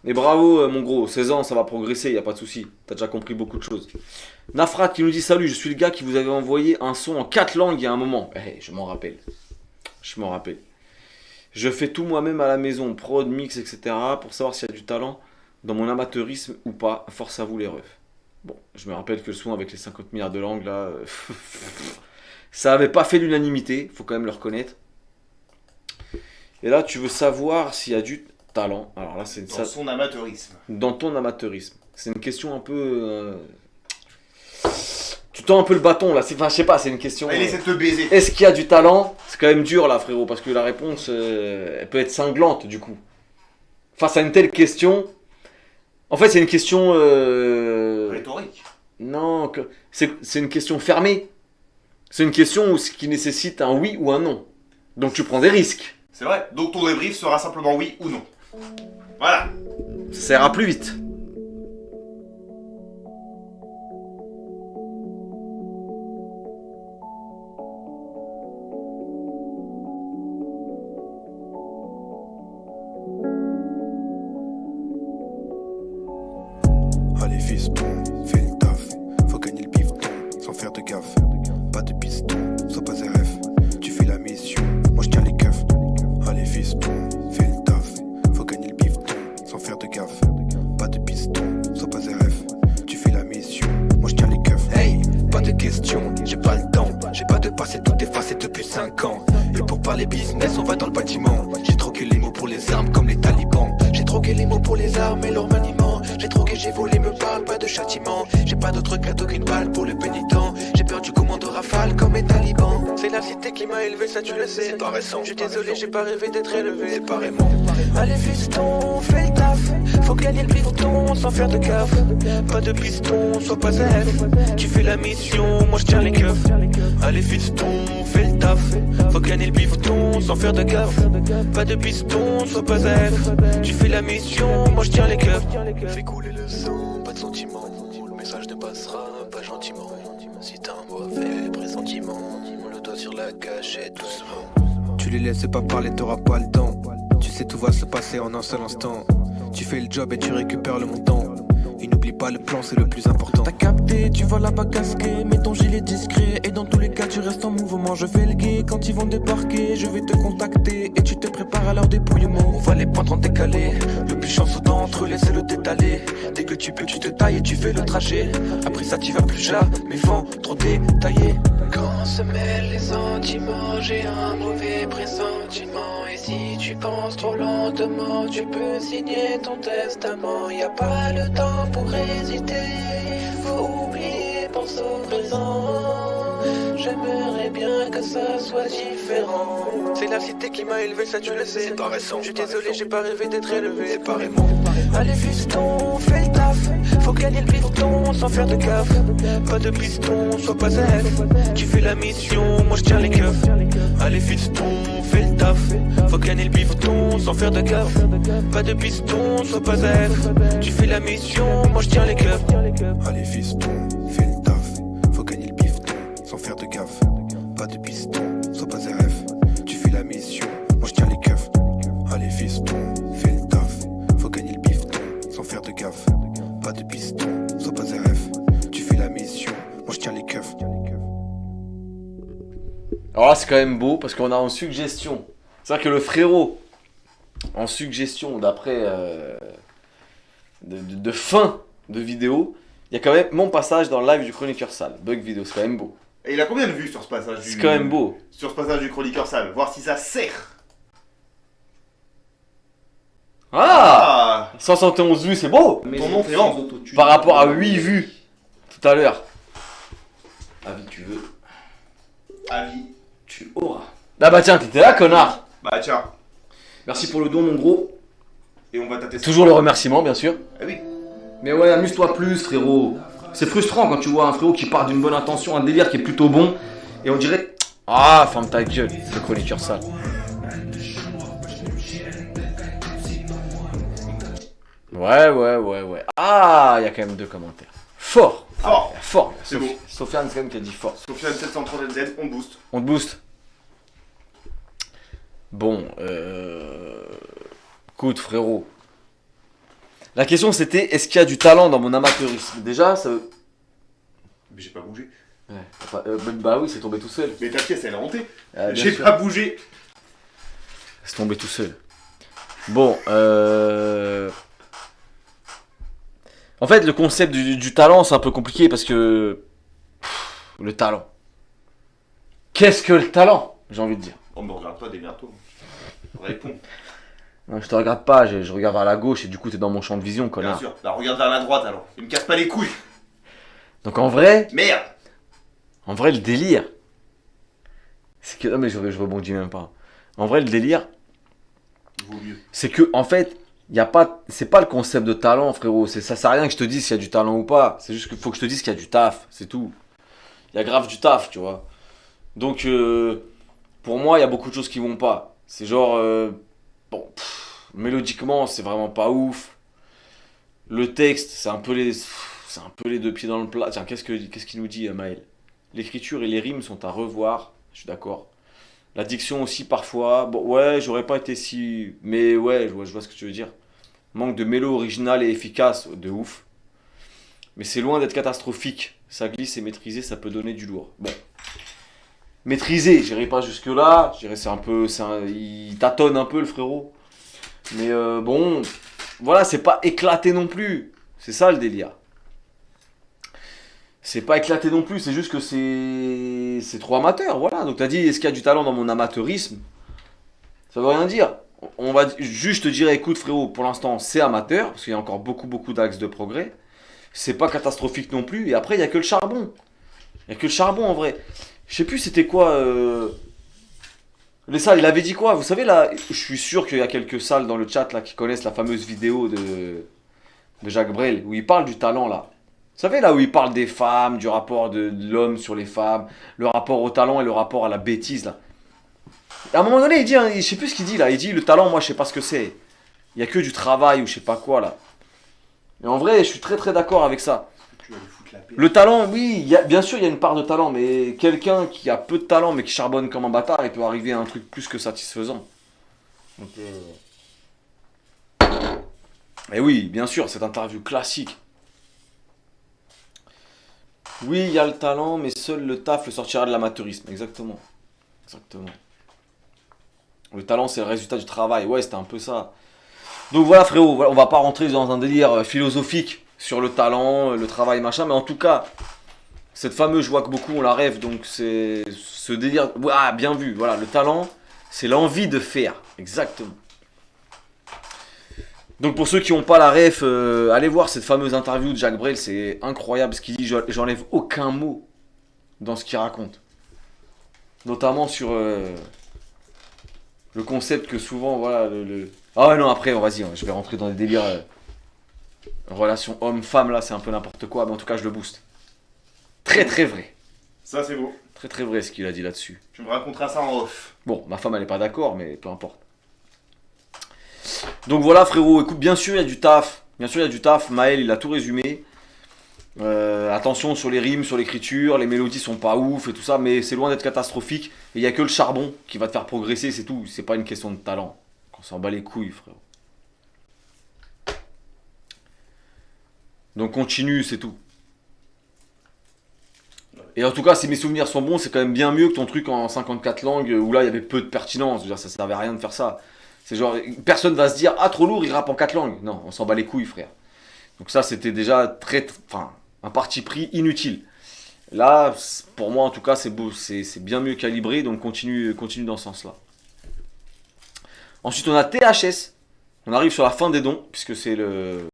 Et bravo, mon gros, 16 ans, ça va progresser, y a pas de souci. T'as déjà compris beaucoup de choses. Nafrat qui nous dit salut, je suis le gars qui vous avait envoyé un son en 4 langues il y a un moment. Eh, je m'en rappelle. Je m'en rappelle. Je fais tout moi-même à la maison, prod, mix, etc. pour savoir s'il y a du talent dans mon amateurisme ou pas. Force à vous les refs. Bon, je me rappelle que le son avec les 50 milliards de langues là, ça avait pas fait l'unanimité, faut quand même le reconnaître. Et là, tu veux savoir s'il y a du talent. Alors là, c'est Dans son amateurisme. dans ton amateurisme. C'est une question un peu. Tu tends un peu le bâton là. Enfin, je sais pas, c'est une question. Allez, essaie de te baiser. Est-ce qu'il y a du talent? C'est quand même dur là, frérot, parce que la réponse, elle peut être cinglante du coup. Face à une telle question. En fait, c'est une question. Rhétorique. Non, c'est une question fermée. C'est une question qui nécessite un oui ou un non. Donc tu prends des risques. C'est vrai. Donc ton débrief sera simplement oui ou non. Voilà. Ça ira plus vite. Allez fiston, fais le taf. Faut gagner le bifton, sans faire de gaffe. Pas de piston, sois pas RF. Tu fais la mission, moi je tiens les keufs. Allez fiston, fais le taf. Faut gagner le bifton, sans faire de gaffe. Pas de piston, sois pas RF. Tu fais la mission, moi je tiens les keufs. Hey, pas de question, j'ai pas le temps. J'ai pas de passé, tout effacé depuis 5 ans. Et pour parler business, on va dans le bâtiment. J'ai troqué les mots pour les armes comme les talibans. J'ai troqué les mots pour les armes et leur maniement. J'ai troqué, j'ai volé, me parle pas de châtiment. J'ai pas d'autre cadeau qu'une balle pour le pénitent. J'ai peur du commando rafale comme les talibans. C'est la cité qui m'a élevé, ça tu le sais. Pas récent, je suis désolé, j'ai pas rêvé d'être élevé. Séparément. Allez fiston, fais le taf. Faut gagner le bifton sans faire de gaffe. Pas de piston, sois pas F. Tu fais la mission, moi je tiens les keufs. Allez fiston, fais le taf. Faut gagner le bifton sans faire de gaffe. Pas de piston, sois pas F. Tu fais la mission, moi je tiens les keufs. Fais couler le sang, pas de sentiment. Le message ne passera pas gentiment. Si t'as un mauvais pressentiment, dis-moi le doigt sur la cachette doucement. Tu les laisses pas parler, t'auras pas le temps. Tu sais tout va se passer en un seul instant. Tu fais le job et tu récupères le montant. Et n'oublie pas le plan, c'est le plus important. T'as capté, tu vas là-bas casqué. Mets ton gilet discret. Et dans tous les cas, tu restes en mouvement. Je fais le guet quand ils vont débarquer. Je vais te contacter et tu te prépares à leur dépouillement. On va les prendre en décalé. Le plus chanceux d'entre eux, laisse-le t'étaler. Dès que tu peux, tu te tailles et tu fais le trajet. Après ça, t'y vas plus jamais vent, trop détaillé. Quand se mêlent les sentiments, j'ai un mauvais pressentiment. Et si tu penses trop lentement, tu peux signer ton testament. Y a pas le temps pour hésiter, faut oublier, pense au présent. J'aimerais bien que ça soit différent. C'est la cité qui m'a élevé, ça tu le sais. C'est pas récent. Je suis désolé, j'ai pas rêvé d'être élevé. Séparément. Allez fiston, fais le taf. Faut gagner le bifton sans faire de gaffe. Pas de piston, sois pas F. Tu fais la mission, moi je tiens les keufs. Allez fiston, fais le taf. Faut gagner le bifton sans faire de gaffe. Pas de piston, sois pas F. Tu fais la mission, moi je tiens les keufs. Allez fiston, fais le taf. Faut gagner le bifton sans faire de gaffe. Pas de piston, sois pas RF. Tu fais la mission, moi je tiens les keufs. Allez fiston, fais le taf. Faut gagner le bifton sans faire de gaffe. Pas de piston, sois pas RF. Tu fais la mission, moi je tiens les keufs. Alors là, c'est quand même beau parce qu'on a en suggestion. C'est-à-dire que le frérot, en suggestion d'après de fin de vidéo, il y a quand même mon passage dans le live du chroniqueur sale. Bug vidéo, c'est quand même beau. Et il a combien de vues sur ce passage C'est quand même beau. Sur ce passage du chroniqueur sale, voir si ça sert. Ah 171 vues, c'est beau. Ton nom c'est lent. Par rapport à 8 vues tout à l'heure. Avis tu veux, Avis. tu auras. Ah bah tiens, t'étais là, connard. Bah tiens. Merci pour le don, mon gros. Et on va tâter ça. Toujours le remerciement, bien sûr. Ah oui. Mais ouais, amuse-toi plus, frérot. C'est frustrant quand tu vois un frérot qui part d'une bonne intention, un délire qui est plutôt bon, et on dirait... Ah, ferme ta gueule, le chroniqueur sale. Ouais. Ah, il y a quand même 2 commentaires. Fort. Fort. Fort. C'est beau. Sofiane, c'est quand même qui a dit fort. Sofiane 730NZ, on booste. On te booste. Bon, écoute frérot. La question c'était, est-ce qu'il y a du talent dans mon amateurisme? Déjà, ça... Mais j'ai pas bougé. Ouais, bah oui, c'est tombé tout seul. Mais ta pièce, elle est montée. Bien J'ai sûr. pas bougé. C'est tombé tout seul. Bon, en fait, le concept du talent, c'est un peu compliqué parce que... Le talent. Qu'est-ce que le talent? J'ai envie de dire. On me regarde pas, démerde-toi. Réponds. Non, je te regarde pas, je regarde vers la gauche et du coup t'es dans mon champ de vision, Bien connard. sûr. Bah, regarde vers la droite alors. Il me casse pas les couilles. Donc en vrai, Merde. le délire, c'est que... Non mais je rebondis même pas. En vrai, le délire, Vaut mieux. c'est que en fait, y a pas, c'est pas le concept de talent, frérot. Ça sert à rien que je te dise s'il y a du talent ou pas. C'est juste qu'il faut que je te dise qu'il y a du taf, c'est tout. Il y a grave du taf, tu vois. Donc pour moi, il y a beaucoup de choses qui vont pas. C'est genre, bon, mélodiquement, c'est vraiment pas ouf. Le texte, c'est un peu les deux pieds dans le plat. Tiens, qu'est-ce qu'il nous dit, Maël? L'écriture et les rimes sont à revoir. Je suis d'accord. La diction aussi parfois. Bon, ouais, j'aurais pas été si. Mais ouais, je vois ce que tu veux dire. Manque de mélo original et efficace, de ouf. Mais c'est loin d'être catastrophique. Ça glisse et maîtrisé, ça peut donner du lourd. Bon. Maîtrisé, j'irai pas jusque-là. Je dirais c'est un peu. Il tâtonne un peu, le frérot. Mais bon. Voilà, c'est pas éclaté non plus. C'est ça le délire. C'est pas éclaté non plus, c'est juste que c'est trop amateur, voilà. Donc t'as dit, est-ce qu'il y a du talent dans mon amateurisme? Ça veut rien dire. On va juste te dire, écoute frérot, pour l'instant c'est amateur, parce qu'il y a encore beaucoup d'axes de progrès. C'est pas catastrophique non plus, et après il y a que le charbon. Il y a que le charbon en vrai. Je sais plus c'était quoi... Les salles, il avait dit quoi? Vous savez là, je suis sûr qu'il y a quelques salles dans le chat là qui connaissent la fameuse vidéo de Jacques Brel, où il parle du talent là. Vous savez là où il parle des femmes, du rapport de l'homme sur les femmes, le rapport au talent et le rapport à la bêtise là. Et à un moment donné, il dit, hein, je sais plus ce qu'il dit là, il dit le talent, moi je sais pas ce que c'est. Il y a que du travail ou je sais pas quoi là. Et en vrai, je suis très d'accord avec ça. Tu vas lui foutre la paix. Le talent, oui, bien sûr il y a une part de talent, mais quelqu'un qui a peu de talent mais qui charbonne comme un bâtard, il peut arriver à un truc plus que satisfaisant. Donc, et oui, bien sûr, cette interview classique. Oui, il y a le talent, mais seul le taf le sortira de l'amateurisme. Exactement. Exactement. Le talent, c'est le résultat du travail. Ouais, c'était un peu ça. Donc voilà, frérot, voilà, on va pas rentrer dans un délire philosophique sur le talent, le travail, machin, mais en tout cas, cette fameuse, je vois que beaucoup on la rêve, donc c'est ce délire. Ah, bien vu, voilà, le talent, c'est l'envie de faire. Exactement. Donc pour ceux qui n'ont pas la ref, allez voir cette fameuse interview de Jacques Brel, c'est incroyable ce qu'il dit, j'enlève aucun mot dans ce qu'il raconte. Notamment sur le concept que souvent, voilà, Ah ouais non, après, vas-y, je vais rentrer dans des délires, relation homme-femme, là, c'est un peu n'importe quoi, mais en tout cas, je le booste. Très vrai. Ça, c'est beau. Très vrai ce qu'il a dit là-dessus. Tu me raconteras ça en off. Bon, ma femme, elle est pas d'accord, mais peu importe. Donc voilà frérot, écoute, bien sûr il y a du taf. Bien sûr il y a du taf, Maël il a tout résumé. Attention sur les rimes, sur l'écriture, les mélodies sont pas ouf et tout ça, mais c'est loin d'être catastrophique. Et il y a que le charbon qui va te faire progresser, c'est tout. C'est pas une question de talent. On s'en bat les couilles frérot. Donc continue, c'est tout. Et en tout cas, si mes souvenirs sont bons, c'est quand même bien mieux que ton truc en 54 langues où là il y avait peu de pertinence. Je veux dire, ça servait à rien de faire ça. C'est genre, personne va se dire, ah trop lourd, il rappe en 4 langues. Non, on s'en bat les couilles, frère. Donc ça, c'était déjà un parti pris inutile. Là, pour moi en tout cas, c'est beau, c'est bien mieux calibré, donc continue dans ce sens-là. Ensuite, on a THS. On arrive sur la fin des dons, puisque c'est le